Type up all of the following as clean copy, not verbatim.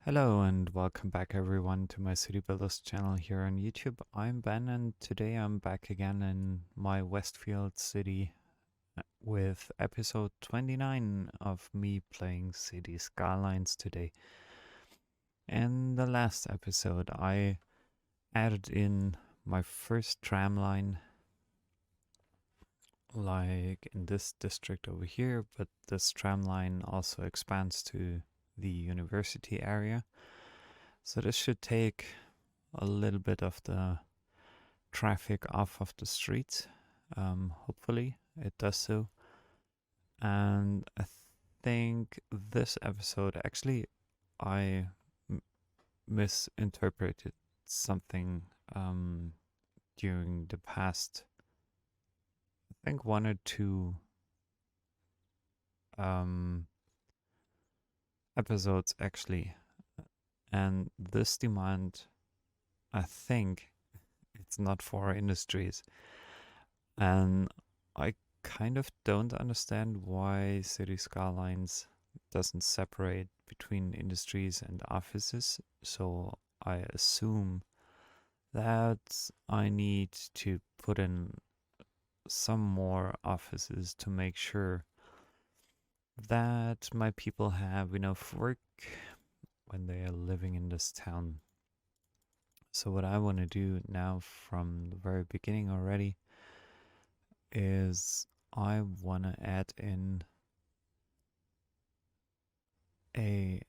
Hello and welcome back everyone to my City Builders channel here on YouTube. I'm Ben and today I'm back again in my Westfield city with episode 29 of me playing Cities Skylines today. In the last episode I added in my first tram line, like in this district over here, but this tram line also expands to the university area. So this should take a little bit of the traffic off of the streets. Hopefully it does so. And I think this episode actually I misinterpreted something during the past, I think one or two um, episodes actually. And this demand, I think it's not for industries. And I kind of don't understand why City Skylines doesn't separate between industries and offices. So I assume that I need to put in some more offices to make sure that my people have enough work when they are living in this town. So what I want to do now from the very beginning already is I want to add in a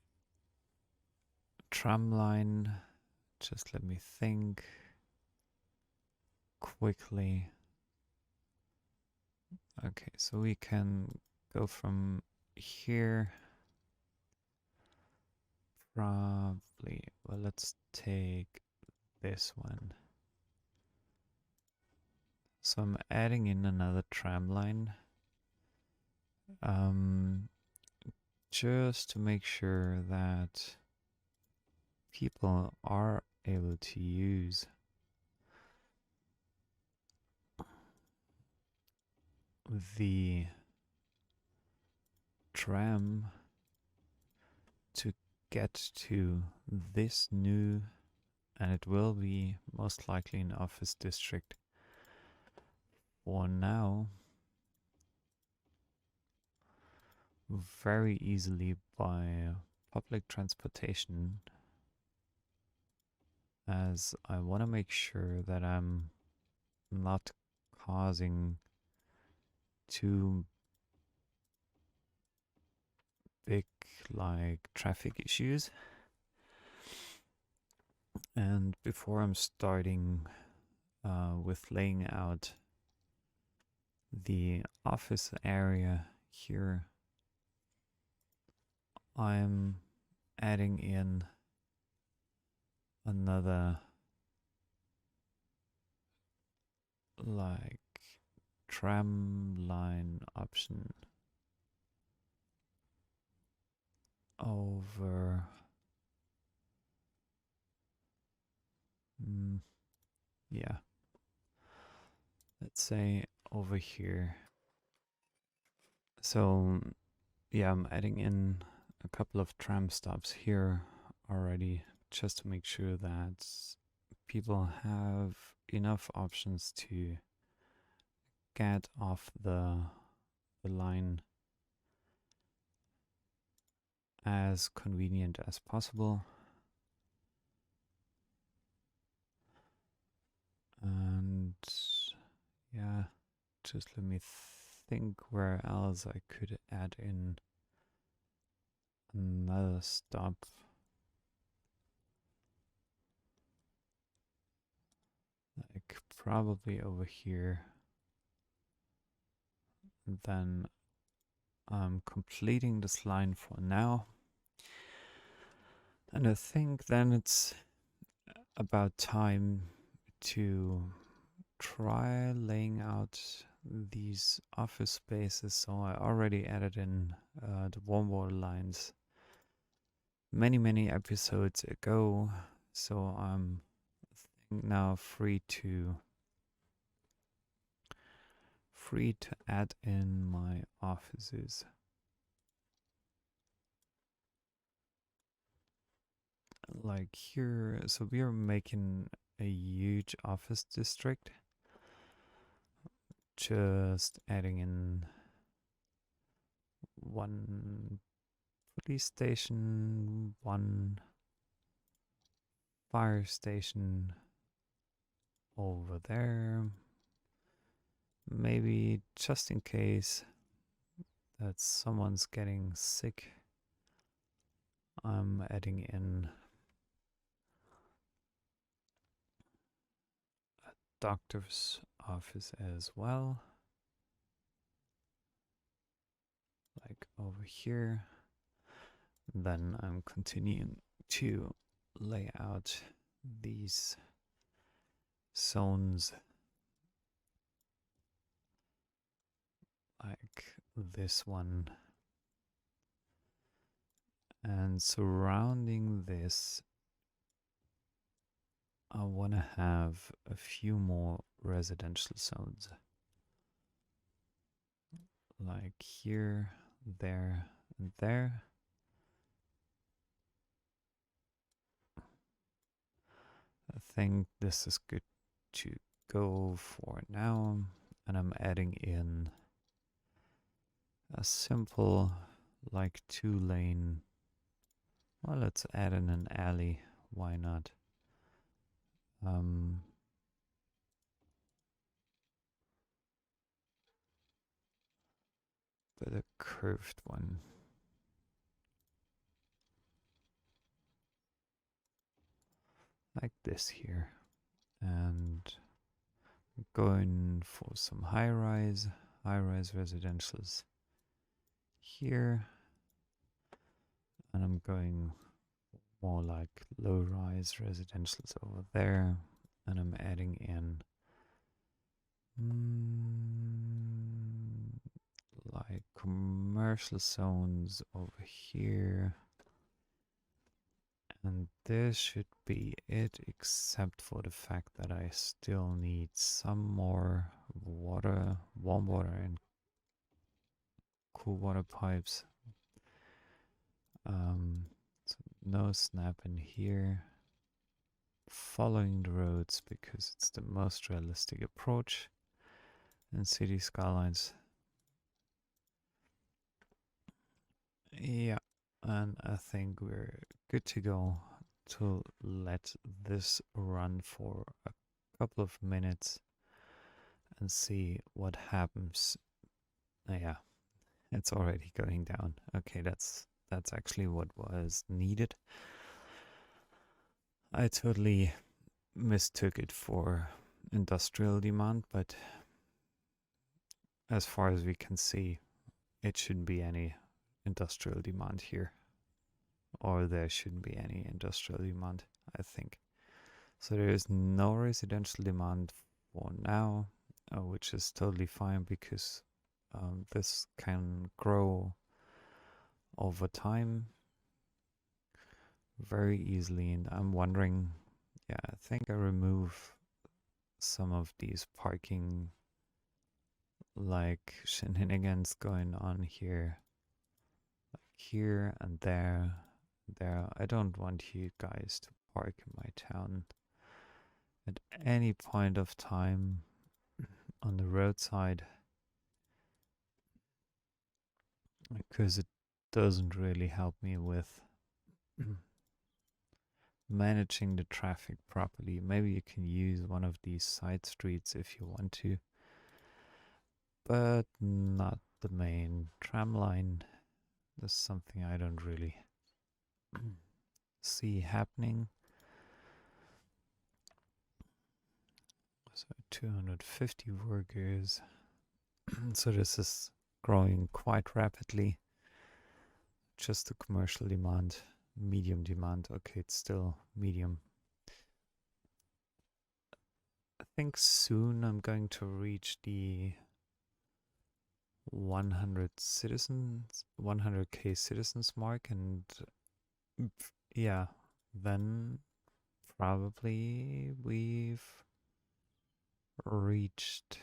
tram line. Just let me think quickly. Okay, so we can go from here. Probably, well, let's take this one. So I'm adding in another tram line. Um, just to make sure that people are able to use the tram to get to this new, and it will be most likely an office district for now, very easily by public transportation, as I want to make sure that I'm not causing too big like traffic issues. And before I'm starting with laying out the office area here, I'm adding in another like tram line option over yeah, let's say over here. So yeah, I'm adding in a couple of tram stops here already just to make sure that people have enough options to get off the line as convenient as possible. And yeah, just let me think where else I could add in another stop. Like probably over here. Then I'm completing this line for now. And I think then it's about time to try laying out these office spaces. So I already added in the warm water lines many episodes ago. So I'm now free to add in my offices. like here, so we are making a huge office district, just adding in one police station, one fire station over there. Maybe just in case that someone's getting sick, I'm adding in a doctor's office as well, like over here. Then I'm continuing to lay out these zones like this one. And surrounding this, I want to have a few more residential zones. Like here, there, and there. I think this is good to go for now. And I'm adding in a simple, like 2-lane. Well, let's add in an alley. Why not? But a curved one. Like this here. And going for some high-rise residentials here. And I'm going more like low-rise residentials over there. And I'm adding in like commercial zones over here. And this should be it, except for the fact that I still need some more water, warm water and cool water pipes. So no snap in here. Following the roads because it's the most realistic approach in City Skylines. Yeah, and I think we're good to go to let this run for a couple of minutes and see what happens. Yeah, it's already going down. Okay, that's actually what was needed. I totally mistook it for industrial demand, but as far as we can see, it shouldn't be any industrial demand here, or there shouldn't be any industrial demand, I think. So there is no residential demand for now, which is totally fine because this can grow over time very easily. And I'm wondering, yeah, I think I remove some of these parking like shenanigans going on here, like here and there. I don't want you guys to park in my town at any point of time on the roadside because it doesn't really help me with managing the traffic properly. Maybe you can use one of these side streets if you want to, but not the main tram line. That's something I don't really see happening. So 250 workers. So this is growing quite rapidly. Just the commercial demand, medium demand. Okay, it's still medium. I think soon I'm going to reach the 100k citizens mark, and yeah, then probably we've reached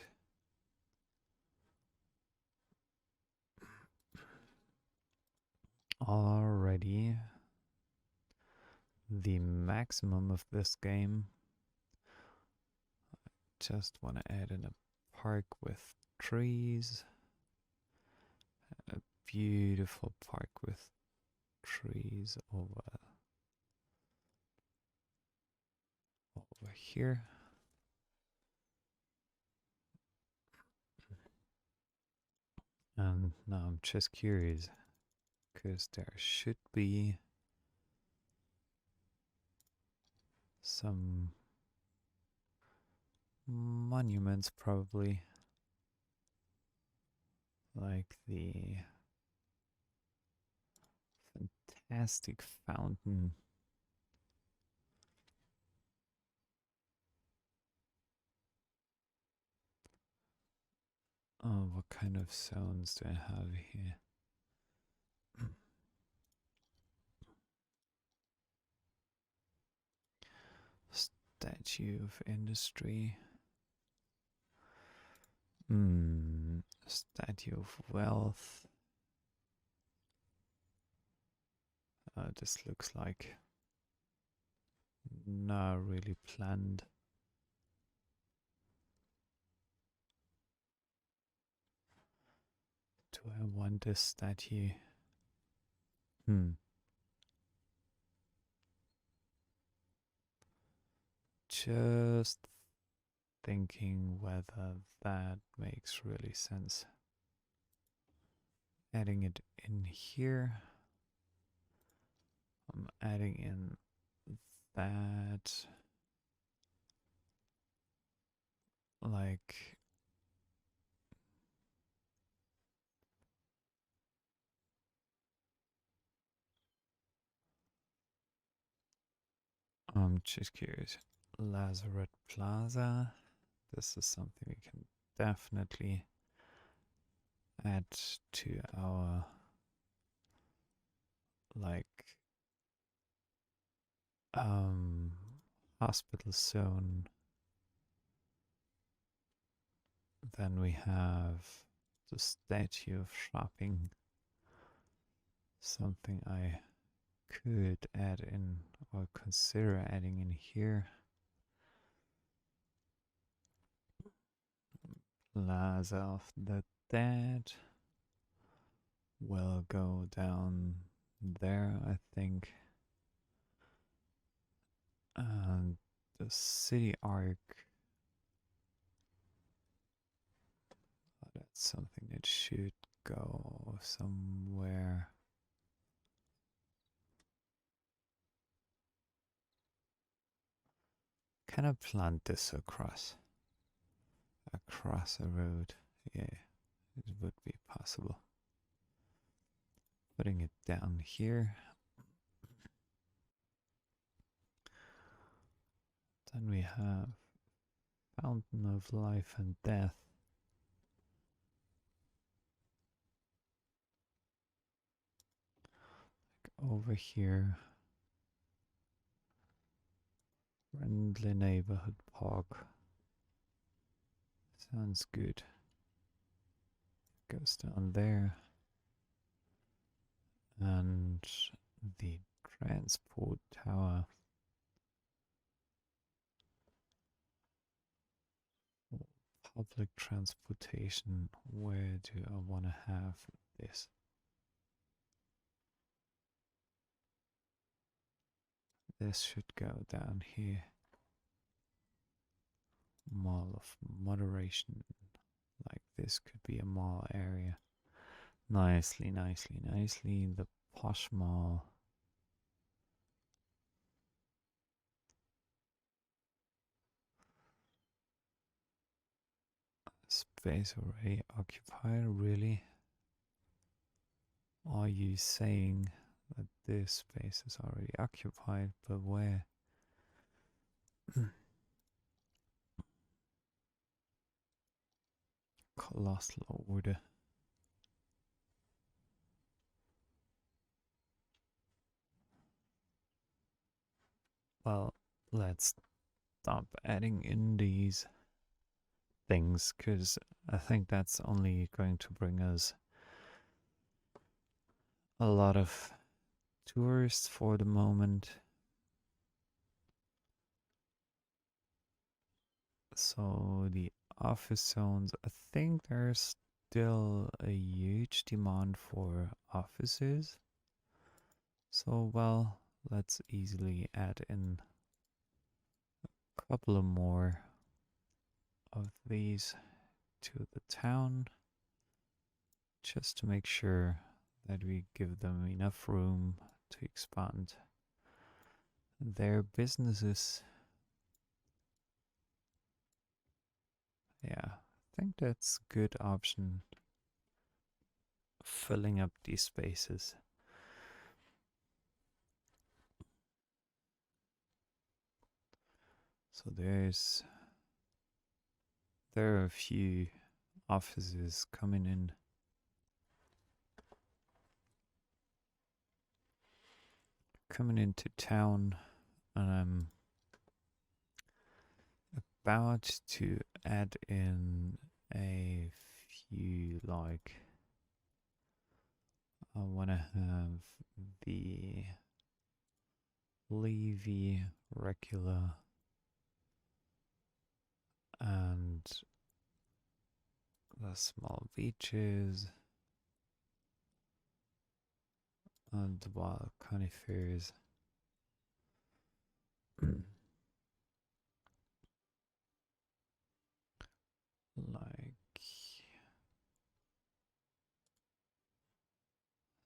already the maximum of this game. Just want to add in a park with trees. A beautiful park with trees over here. And now I'm just curious, because there should be some monuments probably, like the fantastic fountain. Oh, what kind of sounds do I have here? Statue of Industry. Statue of Wealth. This looks like not really planned. Do I want this statue? Just thinking whether that makes really sense. Adding it in here. I'm adding in that. Like, I'm just curious. Lazarette Plaza. This is something we can definitely add to our like hospital zone. Then we have the statue of shopping, something I could add in or consider adding in here. Plaza of the Dead will go down there, I think. And the city arc, that's something that should go somewhere. Can I plant this across a road? Yeah, it would be possible. Putting it down here. Then we have Fountain of Life and Death. Like over here. Friendly Neighborhood Park. Sounds good. Goes down there. And the transport tower. Public transportation. Where do I want to have this? This should go down here. Mall of Moderation. Like this could be a mall area. Nicely, nicely, nicely. The posh mall. Space already occupied, really? Are you saying that this space is already occupied, but where? Colossal order. Well, let's stop adding in these things, because I think that's only going to bring us a lot of tourists for the moment. So the office zones, I think there's still a huge demand for offices. So, well, let's easily add in a couple of more of these to the town just to make sure that we give them enough room to expand their businesses. Yeah, I think that's a good option, filling up these spaces. So there are a few offices coming into town, and I'm about to add in a few, like I want to have the Levy regular and the small beaches and the wild conifers. Like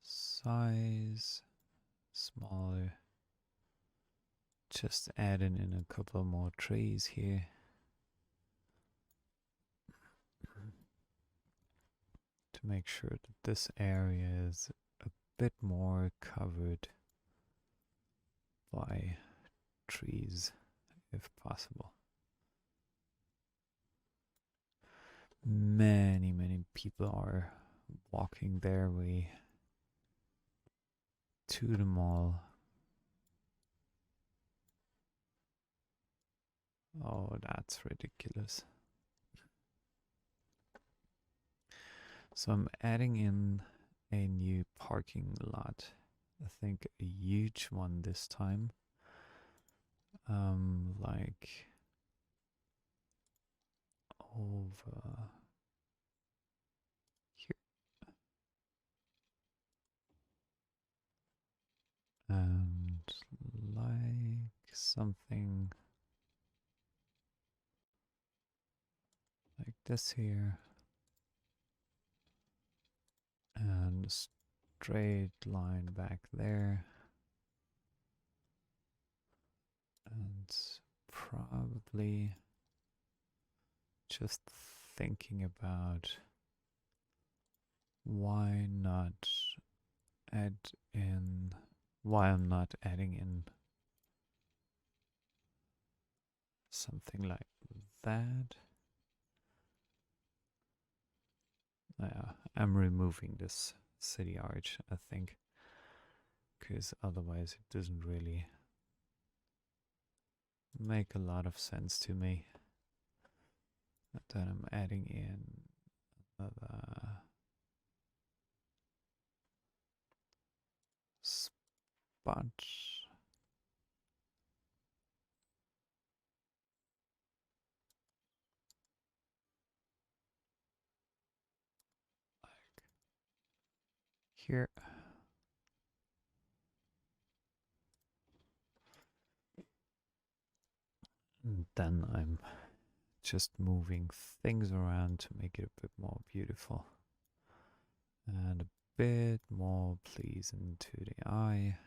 size smaller. Just adding in a couple more trees here. To make sure that this area is a bit more covered by trees if possible. Many people are walking their way to the mall. Oh, that's ridiculous. So I'm adding in a new parking lot. I think a huge one this time. Like over here. And like something like this here. And a straight line back there. And probably just thinking about why not add in, why I'm not adding in something like that. I'm removing this city arch, I think, because otherwise it doesn't really make a lot of sense to me. And then I'm adding in another spot. Like here. And then I'm just moving things around to make it a bit more beautiful and a bit more pleasing to the eye,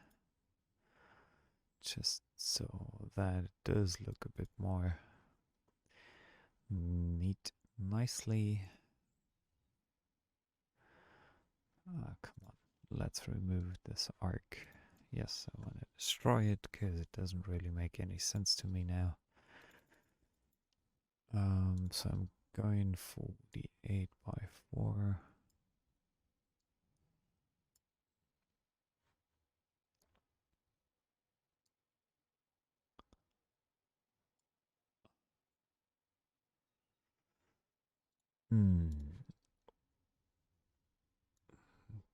just so that it does look a bit more neat, nicely. Come on, let's remove this arc. Yes, I want to destroy it because it doesn't really make any sense to me now. So I'm going for the 8x4.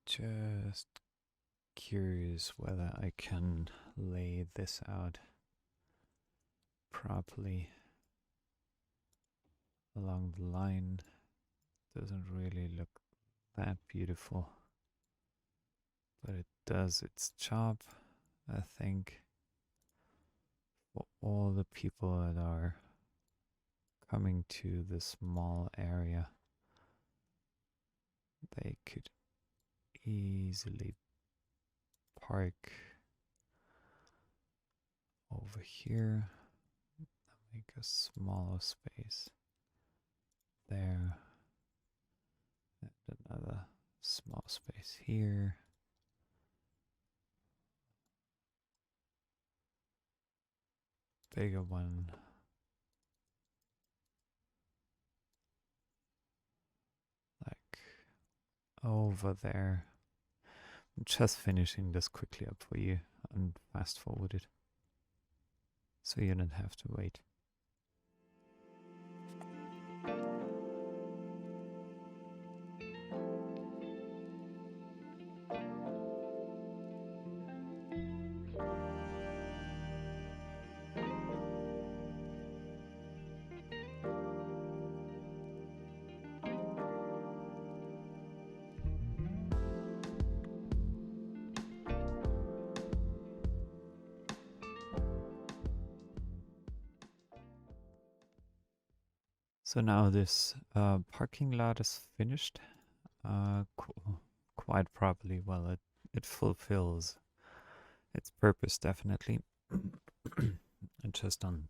Just curious whether I can lay this out properly. along the line. Doesn't really look that beautiful, but it does its job, I think, for all the people that are coming to this small area. They could easily park over here, make a smaller space there, and another small space here. Bigger one like over there. I'm just finishing this quickly up for you and fast forward it so you don't have to wait. So now this parking lot is finished quite properly. Well, it fulfills its purpose definitely. I just don't,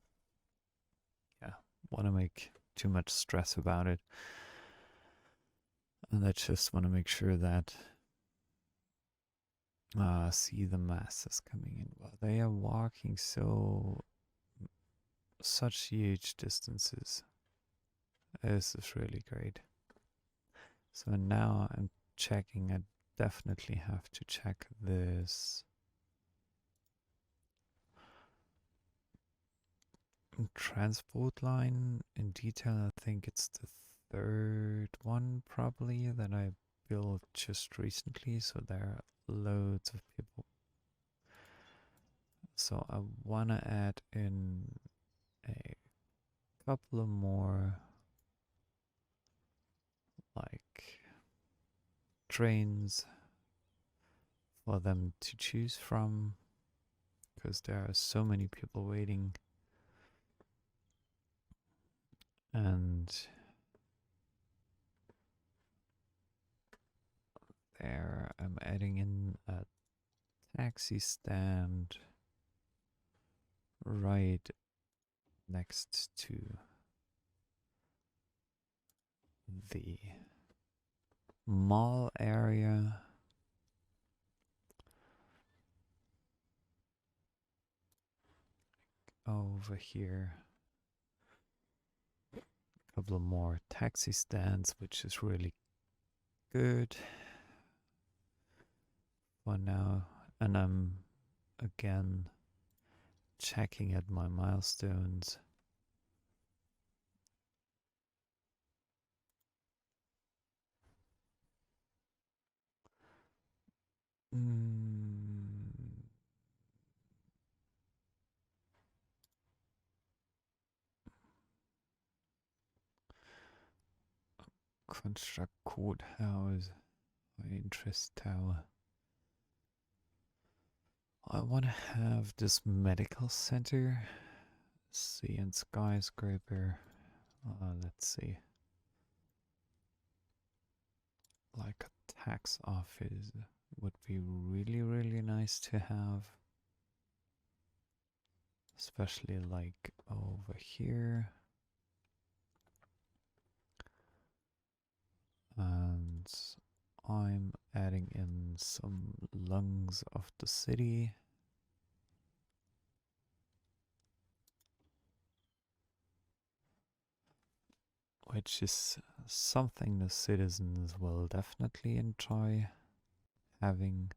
want to make too much stress about it. And I just want to make sure that see the masses coming in. Well, they are walking such huge distances. This is really great. So now I'm checking. I definitely have to check this transport line in detail. I think it's the third one probably that I built just recently. So there are loads of people. So I want to add in a couple of more like trains for them to choose from because there are so many people waiting. And there I'm adding in a taxi stand right next to the mall area. Over here, a couple of more taxi stands, which is really good for now. And I'm again checking at my milestones. Construct courthouse, interest tower. I want to have this medical center. See, and skyscraper. Let's see. Like a tax office would be really, really nice to have. Especially like over here. And I'm adding in some lungs of the city. Which is something the citizens will definitely enjoy having.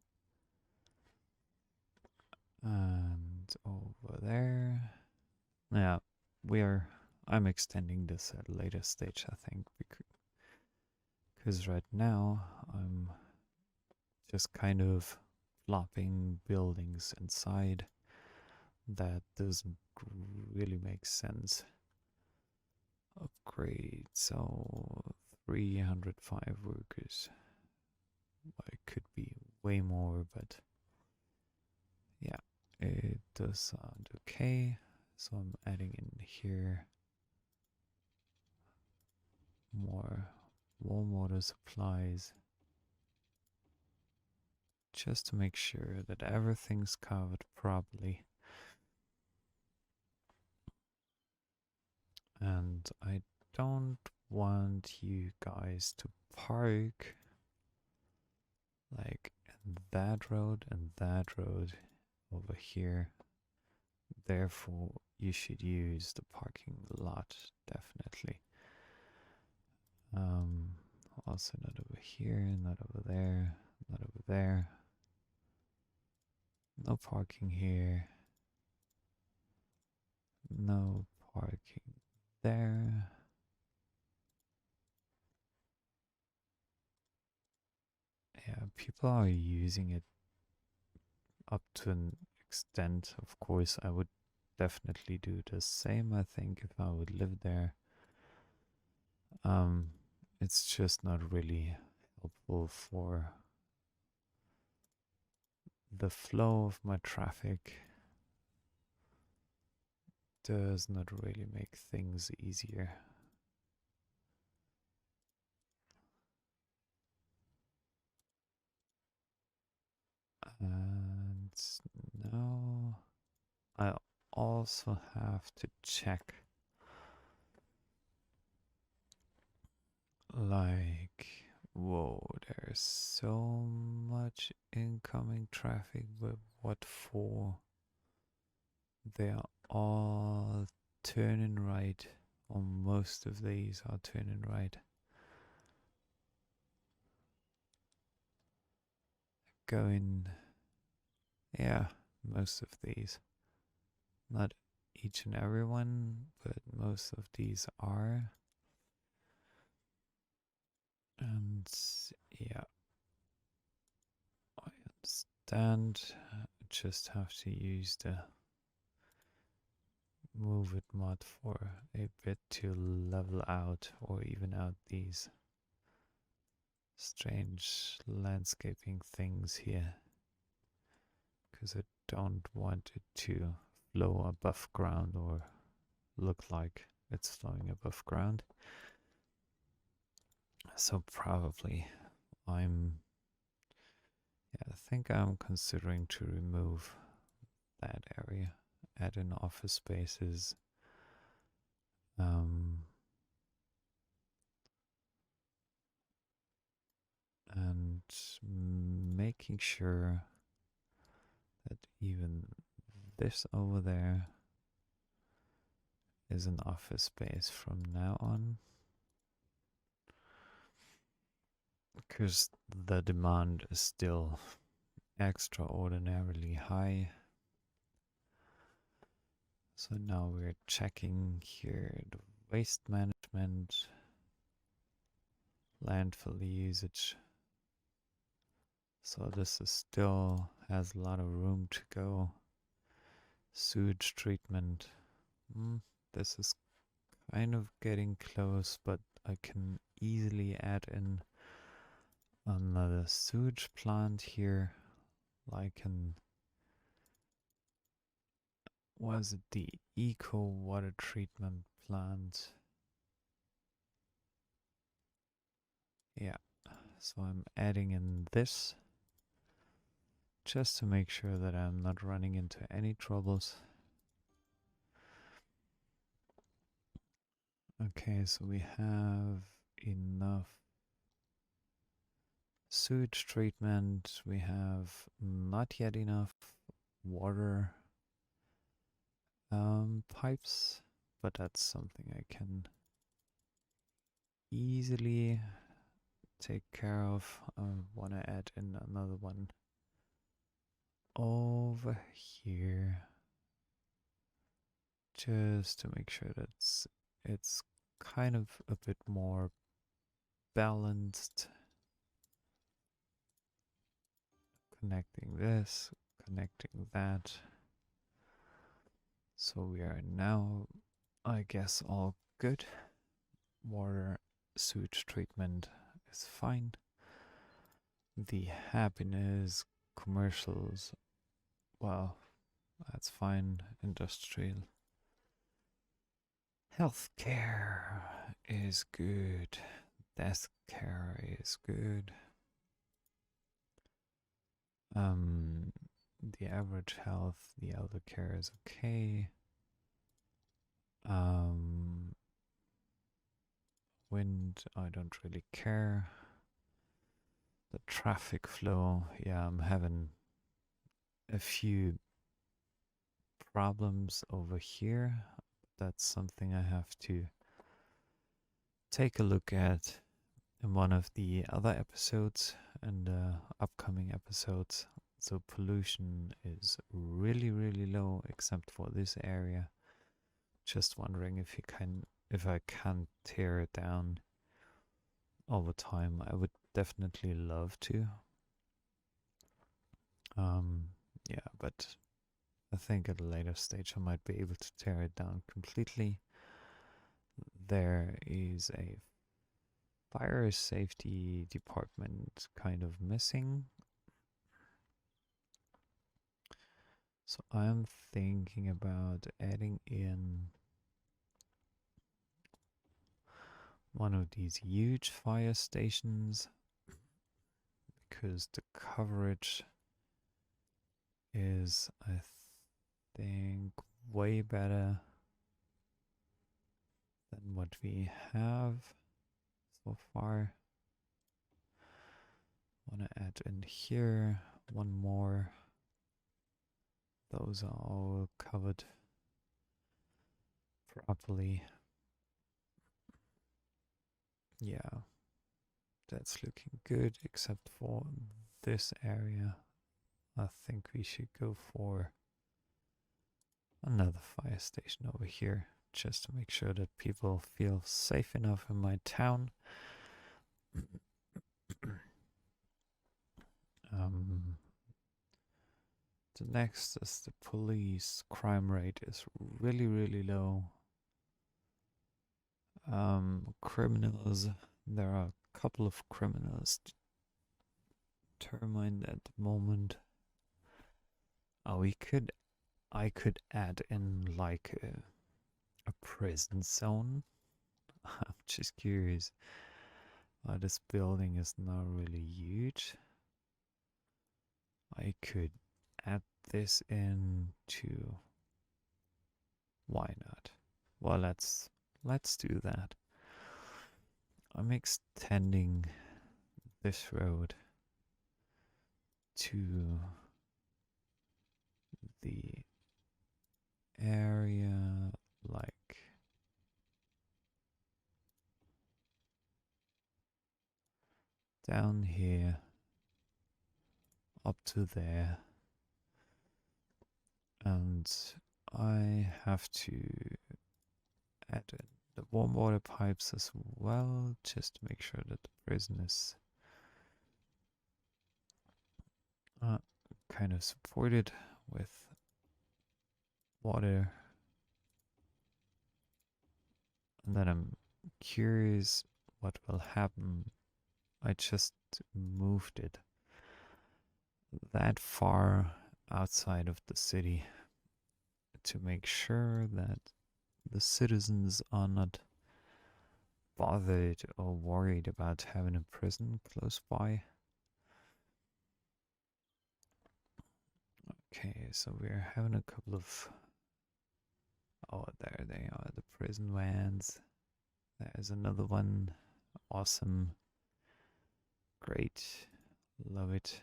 And over there, yeah, I'm extending this at a later stage, I think, because right now I'm just kind of flopping buildings inside. That doesn't really make sense. upgrade. So 305 workers. Well, it could be way more, but yeah, it does sound okay. So I'm adding in here more warm water supplies just to make sure that everything's covered properly. And I don't want you guys to park like that road and that road over here. Therefore, you should use the parking lot, definitely. Um, Also not over here, not over there, not over there. No parking here. No parking there. Yeah, people are using it up to an extent. Of course, I would definitely do the same, I think, if I would live there. Um, it's just not really helpful for the flow of my traffic. Does not really make things easier. And now I also have to check, like, whoa, there's so much incoming traffic, but what for? They are all turning right, or most of these are turning right. Going, yeah, most of these. Not each and every one, but most of these are. And yeah, I understand. Just have to use the move it mod for a bit to level out or even out these strange landscaping things here, because I don't want it to flow above ground or look like it's flowing above ground. So probably I think I'm considering to remove that area, add in office spaces, um, and making sure that even this over there is an office space from now on, because the demand is still extraordinarily high. So now we're checking here the waste management, landfill usage. So this is still has a lot of room to go. Sewage treatment. This is kind of getting close, but I can easily add in another sewage plant here, like an, was it the eco water treatment plant? Yeah, so I'm adding in this just to make sure that I'm not running into any troubles. Okay, so we have enough sewage treatment, we have not yet enough water pipes, but that's something I can easily take care of. I want to add in another one over here just to make sure that it's kind of a bit more balanced. Connecting this, connecting that. So we are now, I guess, all good. water sewage treatment is fine. The happiness, commercials, well, that's fine. Industrial. Healthcare is good. Death care is good. Um, the average health, the elder care is okay. Um, wind, I don't really care. The traffic flow, yeah, I'm having a few problems over here. That's something I have to take a look at in one of the other episodes and upcoming episodes. So pollution is really, really low except for this area. Just wondering if I can tear it down over time. I would definitely love to. Um, yeah, but I think at a later stage I might be able to tear it down completely. There is a fire safety department kind of missing. So I'm thinking about adding in one of these huge fire stations because the coverage is, I think, way better than what we have so far. Want to add in here one more. Those are all covered properly. Yeah, that's looking good except for this area. I think we should go for another fire station over here just to make sure that people feel safe enough in my town. The next is the police. Crime rate is really, really low. Criminals, there are a couple of criminals determined at the moment. Oh, I could add in like a prison zone. I'm just curious. This building is not really huge. I could add this in to. Why not? Well, let's do that. I'm extending this road to the area like down here up to there, and I have to add in the warm water pipes as well, just to make sure that the prison is kind of supported with water. And then I'm curious what will happen. I just moved it that far outside of the city to make sure that the citizens are not bothered or worried about having a prison close by. Okay, so we're having a couple of. Oh, there they are, the prison vans. There's another one. Awesome. Great. Love it.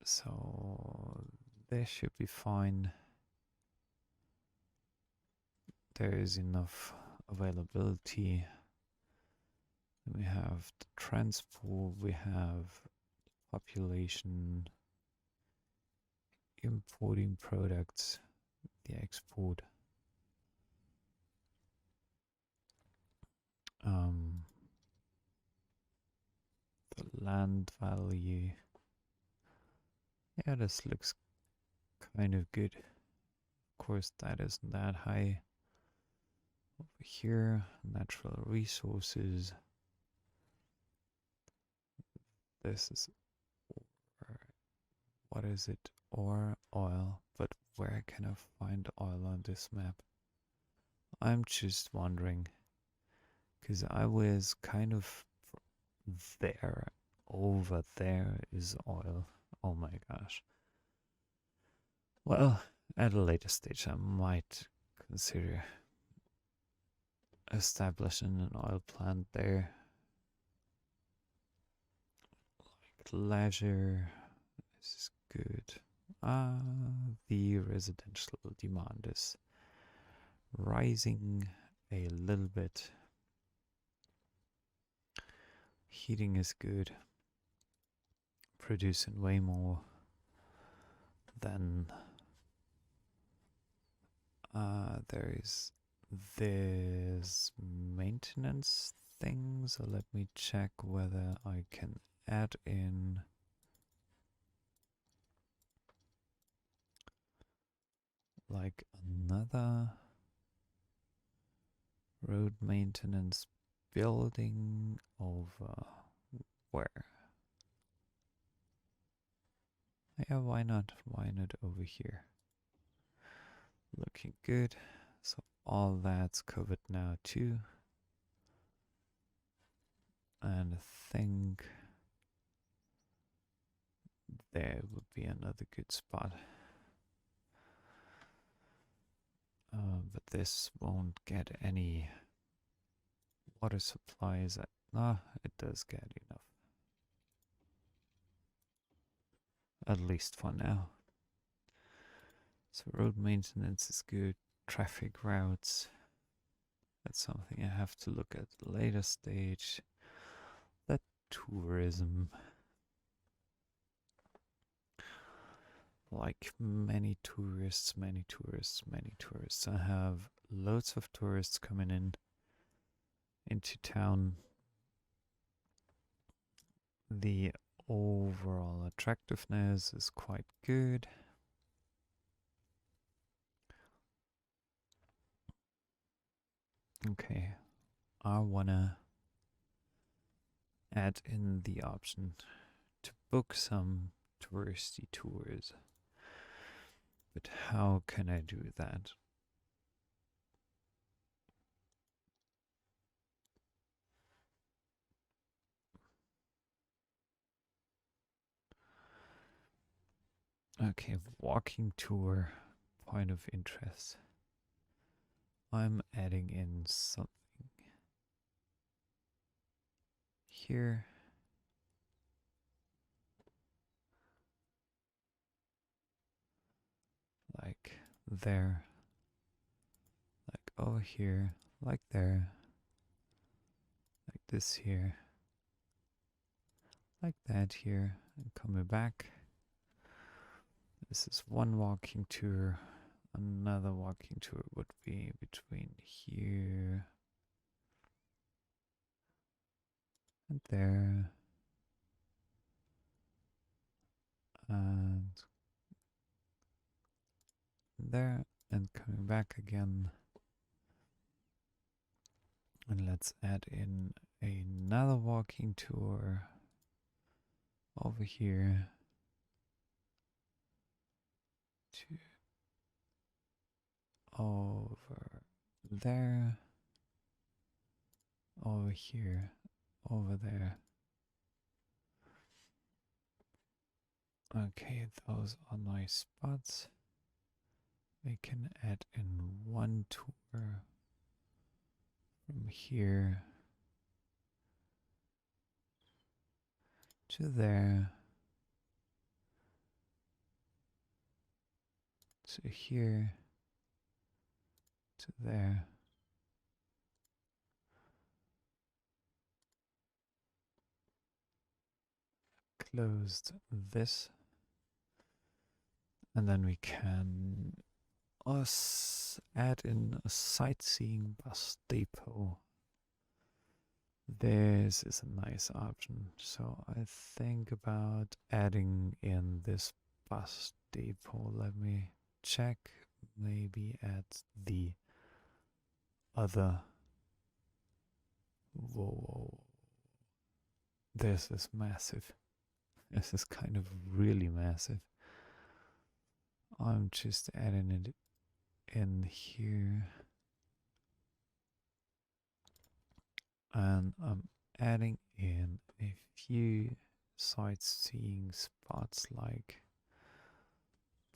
So this should be fine. There is enough availability. We have the transport, we have population, importing products, the export. The land value. Yeah, this looks kind of good. course, that isn't that high. Over here, natural resources. This is, what is it? Or oil. But where can I find oil on this map? I'm just wondering. Because I was kind of there. Over there is oil. Oh my gosh. Well, at a later stage, I might consider establishing an oil plant there. Like leisure. This is good. The residential demand is rising a little bit. Heating is good. Producing way more than there is this maintenance thing. So let me check whether I can add in like another road maintenance building over where? Yeah, why not? Why not over here? Looking good. So all that's covered now too. And I think there would be another good spot. But this won't get any water supplies. It does get enough. At least for now. So road maintenance is good. Traffic routes. That's something I have to look at later stage. That tourism. Like many tourists. I have loads of tourists coming into town. The overall attractiveness is quite good. Okay, I wanna add in the option to book some touristy tours. But how can I do that? Okay, walking tour, point of interest. I'm adding in something here. Like there. Like over here. Like there. Like this here. Like that here. And coming back. This is one walking tour. Another walking tour would be between here and there. And there. And coming back again. And let's add in another walking tour over here to over there, over here, over there. Okay, those are nice spots. We can add in one tour from here to there, to here, to there. Closed this. And then we can add in a sightseeing bus depot. This is a nice option. So I think about adding in this bus depot. Let me check. maybe at the other. Whoa, this is massive. This is kind of really massive. I'm just adding it in here. And I'm adding in a few sightseeing spots, like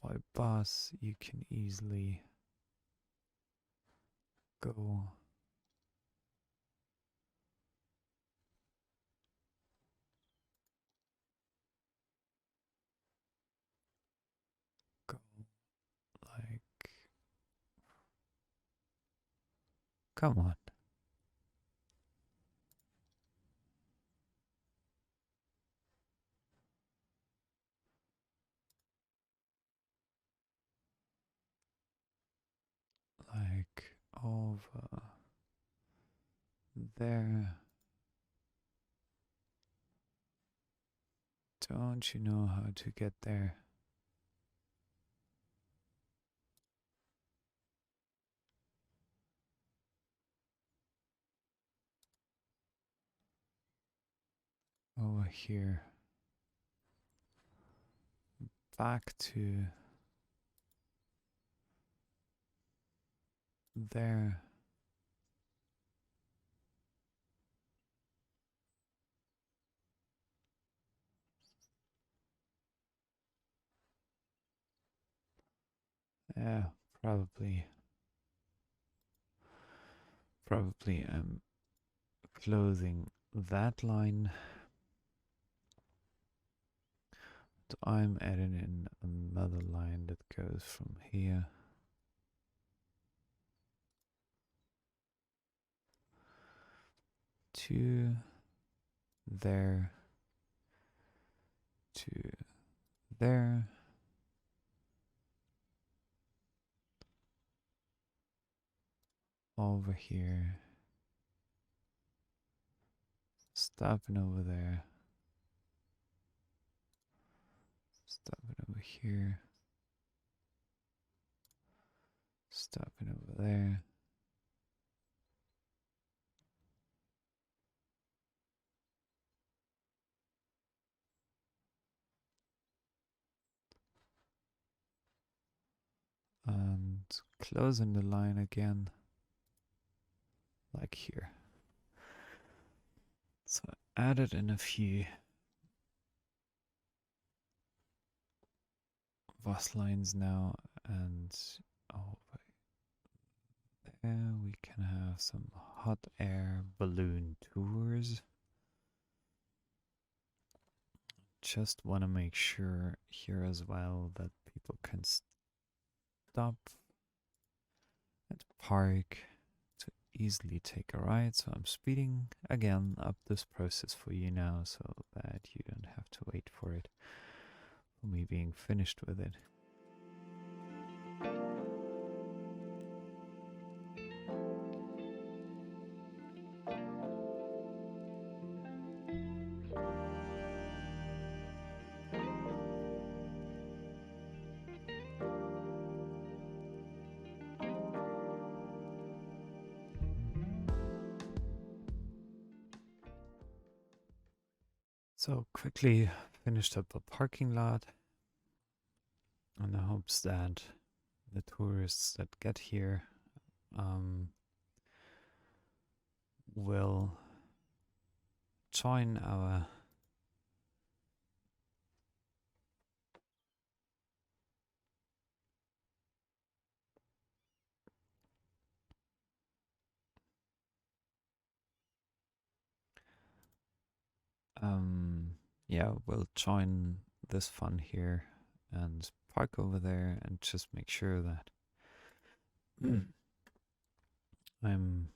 by bus you can easily go go like, come on. Like over there. Don't you know how to get there? Over here. Back to there. Yeah, probably. Probably I'm closing that line. I'm adding in another line that goes from here to there to there. Over here. Stopping over there. Stopping over here. Stopping over there. And closing the line again, like here. So I added in a few bus lines now, and over there we can have some hot air balloon tours. Just want to make sure here as well that people can stop and park to easily take a ride. So I'm speeding again up this process for you now so that you don't have to wait for it, for me being finished with it. So quickly finished up a parking lot in the hopes that the tourists that get here will join our yeah, will join this fun here and park over there and just make sure that I'm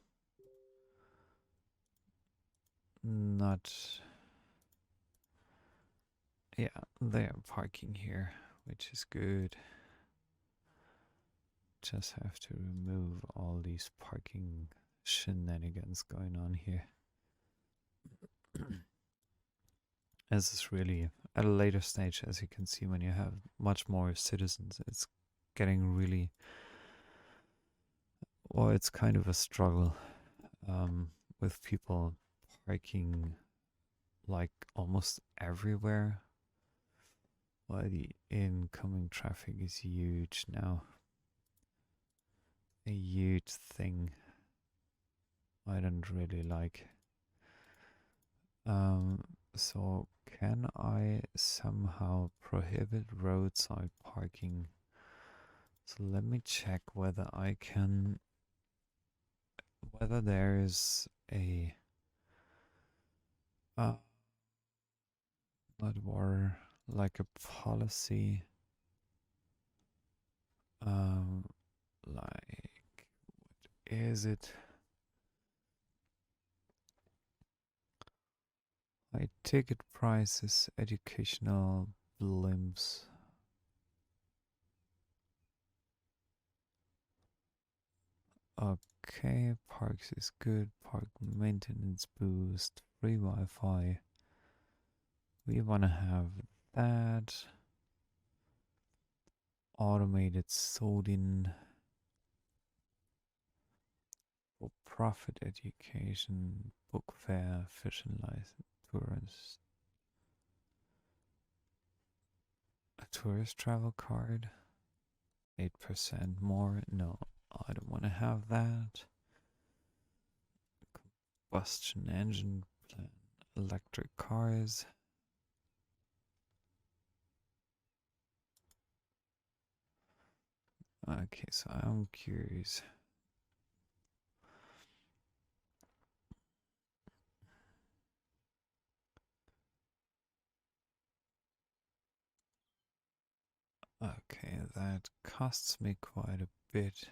not, yeah, they're parking here, which is good. Just have to remove all these parking shenanigans going on here. This is really at a later stage, as you can see, when you have much more citizens, it's getting really Well, it's kind of a struggle um, with people parking like almost everywhere. Well, the incoming traffic is huge now. A huge thing I don't really like. Um, so can I somehow prohibit roadside parking? So let me check whether I can, whether there is a, uh, what were like a policy, um, like, is it high ticket prices, educational blimps? Okay, parks is good, park maintenance boost, free Wi-Fi. We want to have that. Automated sold-in for profit education, book fair, fishing license, a tourist travel card, 8% more. No, I don't want to have that. Combustion engine plan, electric cars. Okay, so I'm curious. Okay, that costs me quite a bit.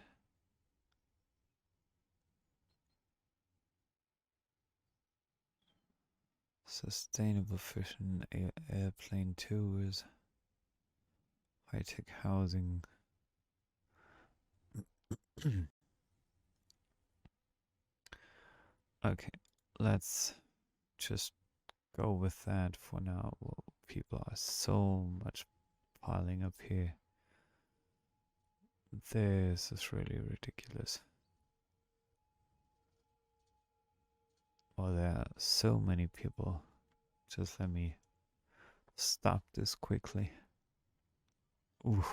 Sustainable fishing airplane tours, high-tech housing. Okay, let's just go with that for now. Well, people are so much piling up here. This is really ridiculous. Oh, there are so many people. Just let me stop this quickly. Ooh.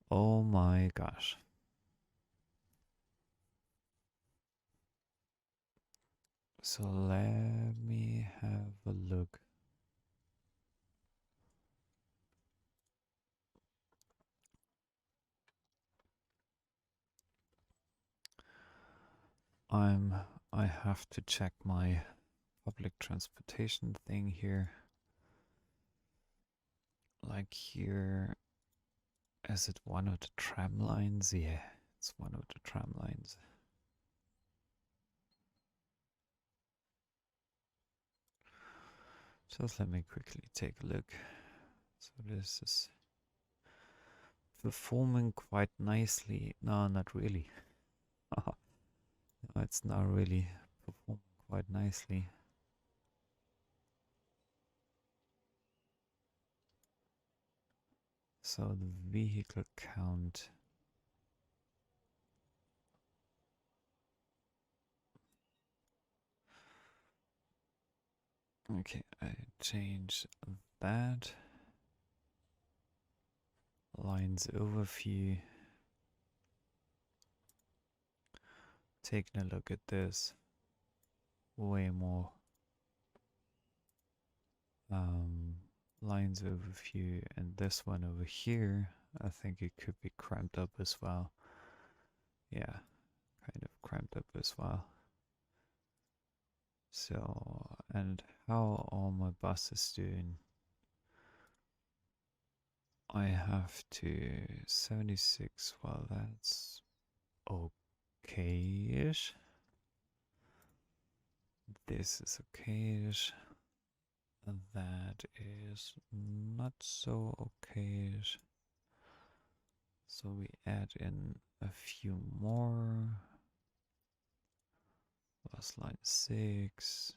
Oh my gosh. So let me have a look. I'm I have to check my public transportation thing here. Like here, is it one of the tram lines? Yeah, it's one of the tram lines. Just let me quickly take a look. So this is performing quite nicely. No, not really. No, it's not really performing quite nicely. So the vehicle count. Okay, I change that. Lines overview. Taking a look at this. Way more. Lines overview, and this one over here, I think it could be cramped up as well. Yeah, kind of cramped up as well. So, and how are my buses doing? I have to 76, well that's okay-ish. This is okay-ish. That is not so okay-ish. So we add in a few more. Last line 6.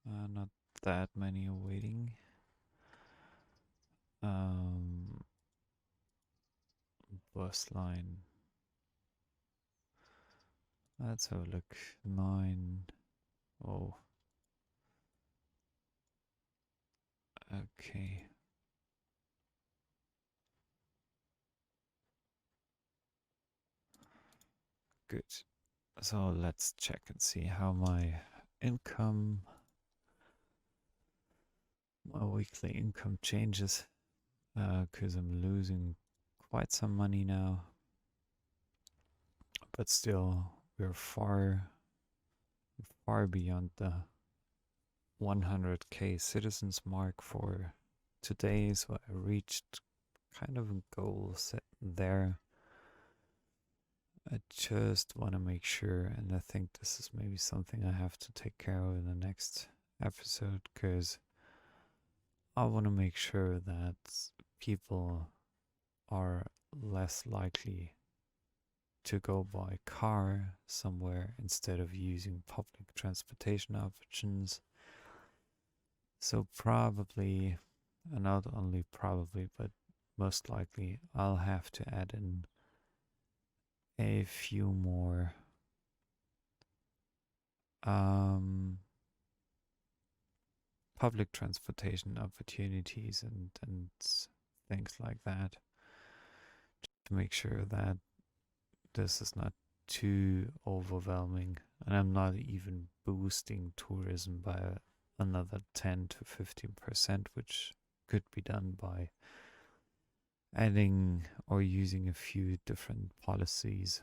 Not that many awaiting. Bus line Let's have a look. 9. Oh, okay. Good. So let's check and see how income, my weekly income changes. Because I'm losing quite some money now, but still we're far beyond the 100k citizens mark for today, so I reached kind of a goal set there. I just want to make sure, and I think this is maybe something I have to take care of in the next episode, because I want to make sure that people are less likely to go by car somewhere instead of using public transportation options. So probably, and not only probably, but most likely, I'll have to add in a few more public transportation opportunities and things like that to make sure that this is not too overwhelming, and I'm not even boosting tourism by another 10 to 15%, which could be done by adding or using a few different policies.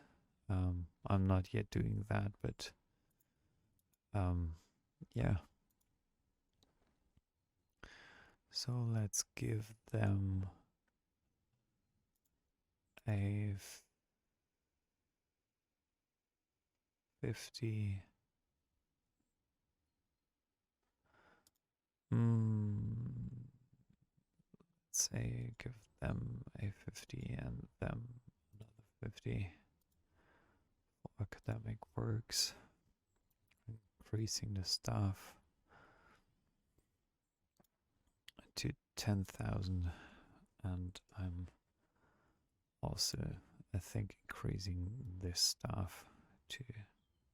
I'm not yet doing that, but yeah. So let's give them a 50. Let's say give them a 50 and them another 50 for academic works, increasing the staff to 10,000, and I'm also, I think, increasing this staff to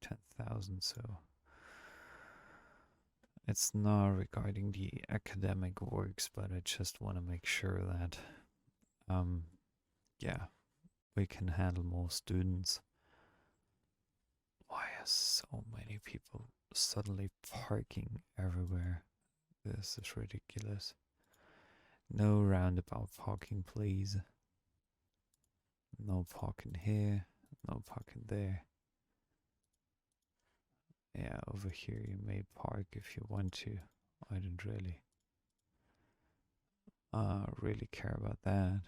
10,000. So it's not regarding the academic works, but I just want to make sure that, yeah, we can handle more students. Why are so many people suddenly parking everywhere? This is ridiculous. No roundabout parking, please. No parking here, no parking there. Yeah, over here you may park if you want to. I don't really care about that.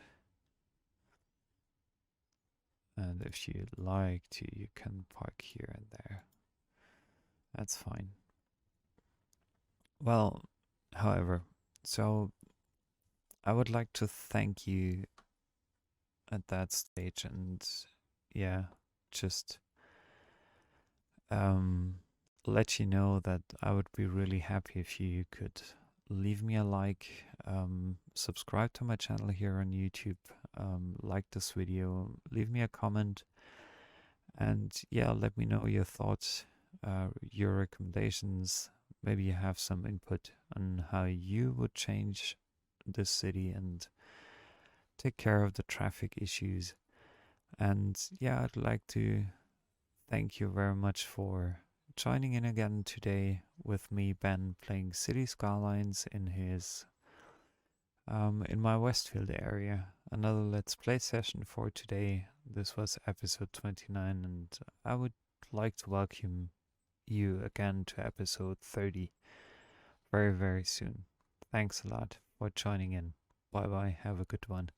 And if you like to, you can park here and there. That's fine. Well, however, so I would like to thank you at that stage, and yeah, just let you know that I would be really happy if you could leave me a like, subscribe to my channel here on YouTube, like this video, leave me a comment, and yeah, let me know your thoughts, your recommendations. Maybe you have some input on how you would change this city and take care of the traffic issues. And yeah, I'd like to thank you very much for joining in again today with me, Ben, playing Cities Skylines in my Westfield area. Another Let's Play session for today. This was episode 29, and I would like to welcome you again to episode 30 very, very soon. Thanks a lot for joining in. Bye bye. Have a good one.